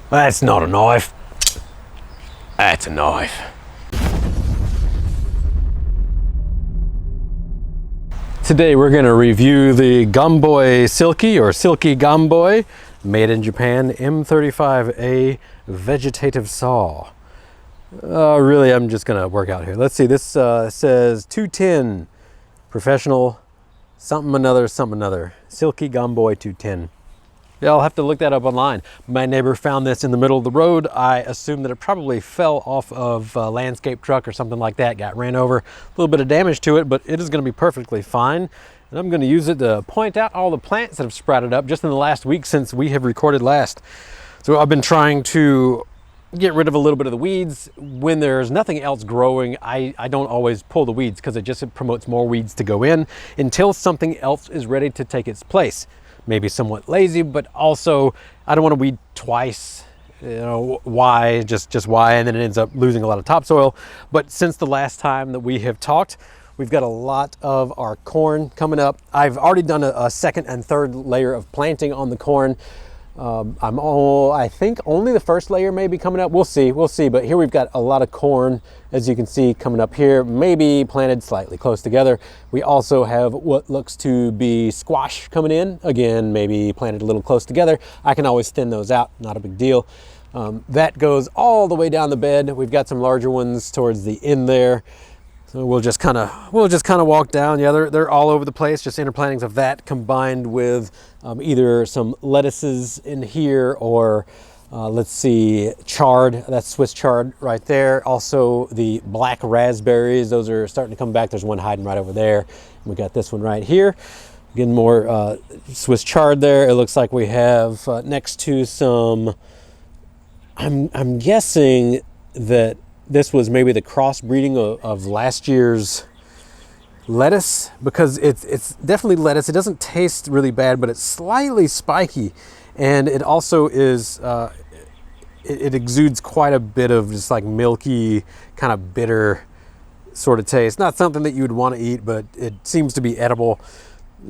That's not a knife. That's a knife. Today we're going to review the Gomboy Silky or Silky Gomboy, made in Japan, M35A vegetative saw. Really, I'm just going to work out here. Let's see, this says 210 professional something another, Silky Gomboy 210. Yeah, I'll have to look that up online. My neighbor found this in the middle of the road. I assume that it probably fell off of a landscape truck or something like that, got ran over. A little bit of damage to it, but it is going to be perfectly fine. And I'm going to use it to point out all the plants that have sprouted up just in the last week since we have recorded last. So I've been trying to get rid of a little bit of the weeds. When there's nothing else growing, I don't always pull the weeds because it just promotes more weeds to go in until something else is ready to take its place. Maybe somewhat lazy, but also I don't want to weed twice. You know, why? Just why? And then it ends up losing a lot of topsoil. But since the last time that we have talked, we've got a lot of our corn coming up. I've already done a second and third layer of planting on the corn. I think only the first layer may be coming up. We'll see. But here we've got a lot of corn, as you can see, coming up here, maybe planted slightly close together. We also have what looks to be squash coming in. Again, maybe planted a little close together. I can always thin those out, not a big deal. That goes all the way down the bed. We've got some larger ones towards the end there. So we'll just kind of walk down. Yeah, they're all over the place. Just interplantings of that combined with either some lettuces in here or let's see, chard. That's Swiss chard right there. Also the black raspberries. Those are starting to come back. There's one hiding right over there. We got this one right here. Again, more Swiss chard there. It looks like we have next to some. I'm guessing that this was maybe the crossbreeding of last year's lettuce, because it's definitely lettuce. It doesn't taste really bad, but it's slightly spiky, and it also is it exudes quite a bit of just like milky, kind of bitter sort of taste. Not something that you would want to eat, but it seems to be edible.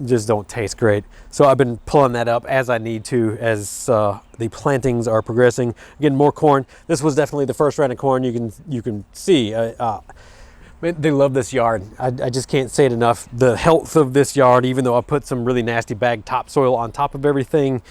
Just don't taste great. So I've been pulling that up as I need to as the plantings are progressing. Again, more corn. This was definitely the first round of corn. You can see they love this yard. I just can't say it enough. The health of this yard, even though I put some really nasty bag topsoil on top of everything,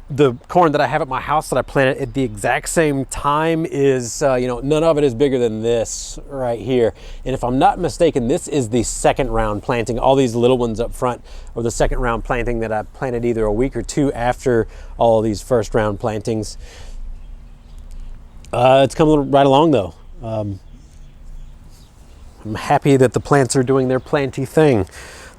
the corn that I have at my house that I planted at the exact same time is, none of it is bigger than this right here. And if I'm not mistaken, this is the second round planting. All these little ones up front are the second round planting that I planted either a week or two after all of these first round plantings. It's coming right along though. I'm happy that the plants are doing their planty thing.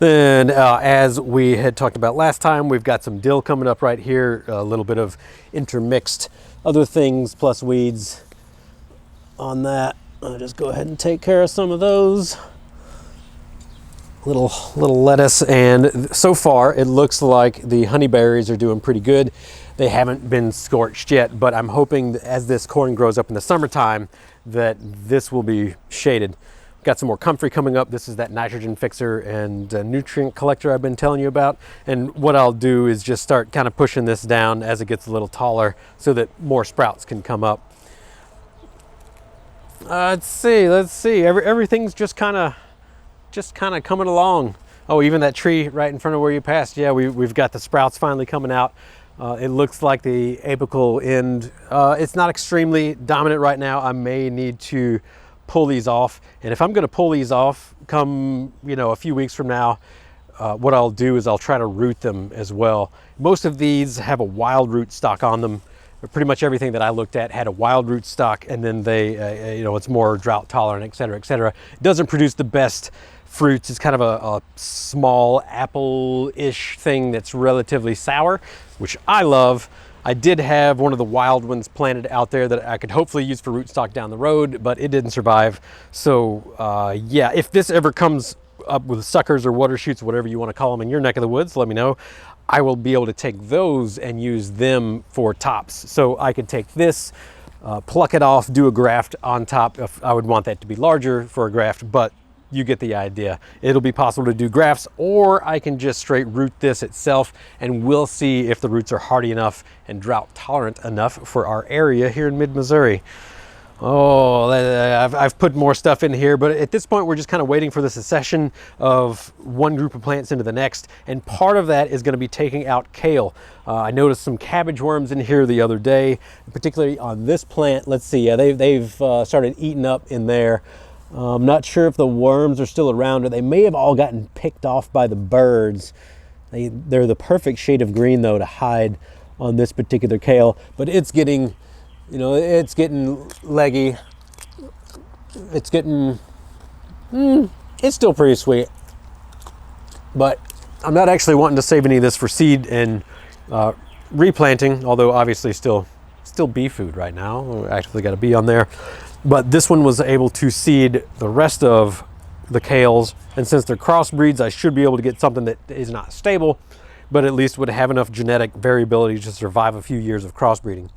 Then, as we had talked about last time, we've got some dill coming up right here, a little bit of intermixed other things plus weeds on that. I'll just go ahead and take care of some of those. Little lettuce, and so far it looks like the honeyberries are doing pretty good. They haven't been scorched yet, but I'm hoping that as this corn grows up in the summertime that this will be shaded. Got some more comfrey coming up. This is that nitrogen fixer and nutrient collector I've been telling you about. And what I'll do is just start kind of pushing this down as it gets a little taller so that more sprouts can come up. Let's see. Everything's just kind of coming along. Oh, even that tree right in front of where you passed. Yeah, we've got the sprouts finally coming out. It looks like the apical end, it's not extremely dominant right now. I may need to pull these off, and if I'm going to pull these off come a few weeks from now, what I'll do is I'll try to root them as well. Most of these have a wild root stock on them. Pretty much everything that I looked at had a wild root stock, and then they it's more drought tolerant, etc., etc. It doesn't produce the best fruits. It's kind of a small apple-ish thing that's relatively sour, which I love. I did have one of the wild ones planted out there that I could hopefully use for rootstock down the road, but it didn't survive. So yeah, if this ever comes up with suckers or water shoots, whatever you want to call them in your neck of the woods, let me know. I will be able to take those and use them for tops. So I could take this, pluck it off, do a graft on top. If I would want that to be larger for a graft, but you get the idea. It'll be possible to do grafts, or I can just straight root this itself, and we'll see if the roots are hardy enough and drought tolerant enough for our area here in mid-Missouri. Oh, I've put more stuff in here, but at this point we're just kind of waiting for the succession of one group of plants into the next, and part of that is going to be taking out kale. I noticed some cabbage worms in here the other day, particularly on this plant. Let's see, yeah, they've started eating up in there. I'm not sure if the worms are still around, or they may have all gotten picked off by the birds. They're the perfect shade of green though to hide on this particular kale, but it's getting, you know, it's getting leggy. It's getting, it's still pretty sweet, but I'm not actually wanting to save any of this for seed and replanting, although obviously still bee food right now. We actually got a bee on there. But this one was able to seed the rest of the kales, and since they're crossbreeds, I should be able to get something that is not stable, but at least would have enough genetic variability to survive a few years of crossbreeding.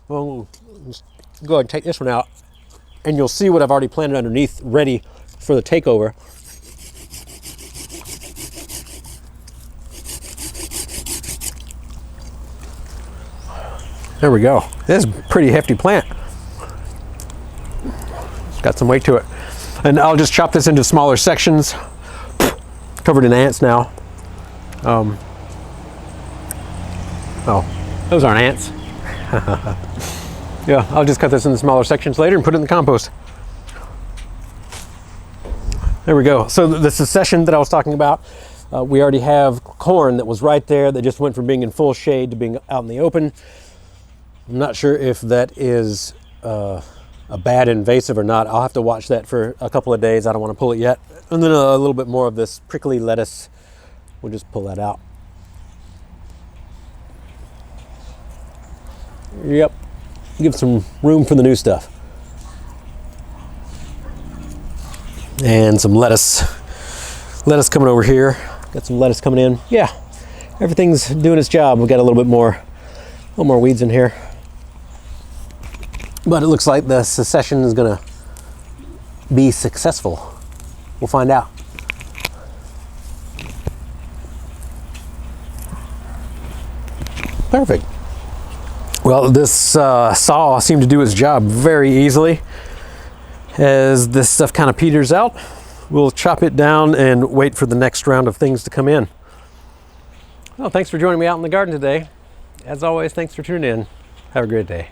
Well, let's go ahead and take this one out, and you'll see what I've already planted underneath, ready for the takeover. There we go. This is a pretty hefty plant. It's got some weight to it. And I'll just chop this into smaller sections. Covered in ants now. Oh, those aren't ants. Yeah, I'll just cut this into smaller sections later and put it in the compost. There we go. So the succession that I was talking about, we already have corn that was right there that just went from being in full shade to being out in the open. I'm not sure if that is a bad invasive or not. I'll have to watch that for a couple of days. I don't want to pull it yet. And then a little bit more of this prickly lettuce. We'll just pull that out. Yep, give some room for the new stuff. And some lettuce. Lettuce coming over here. Got some lettuce coming in. Yeah, everything's doing its job. We've got a little more weeds in here. But it looks like the succession is gonna be successful. We'll find out. Perfect. Well, this saw seemed to do its job very easily. As this stuff kind of peters out, we'll chop it down and wait for the next round of things to come in. Well, thanks for joining me out in the garden today. As always, thanks for tuning in. Have a great day.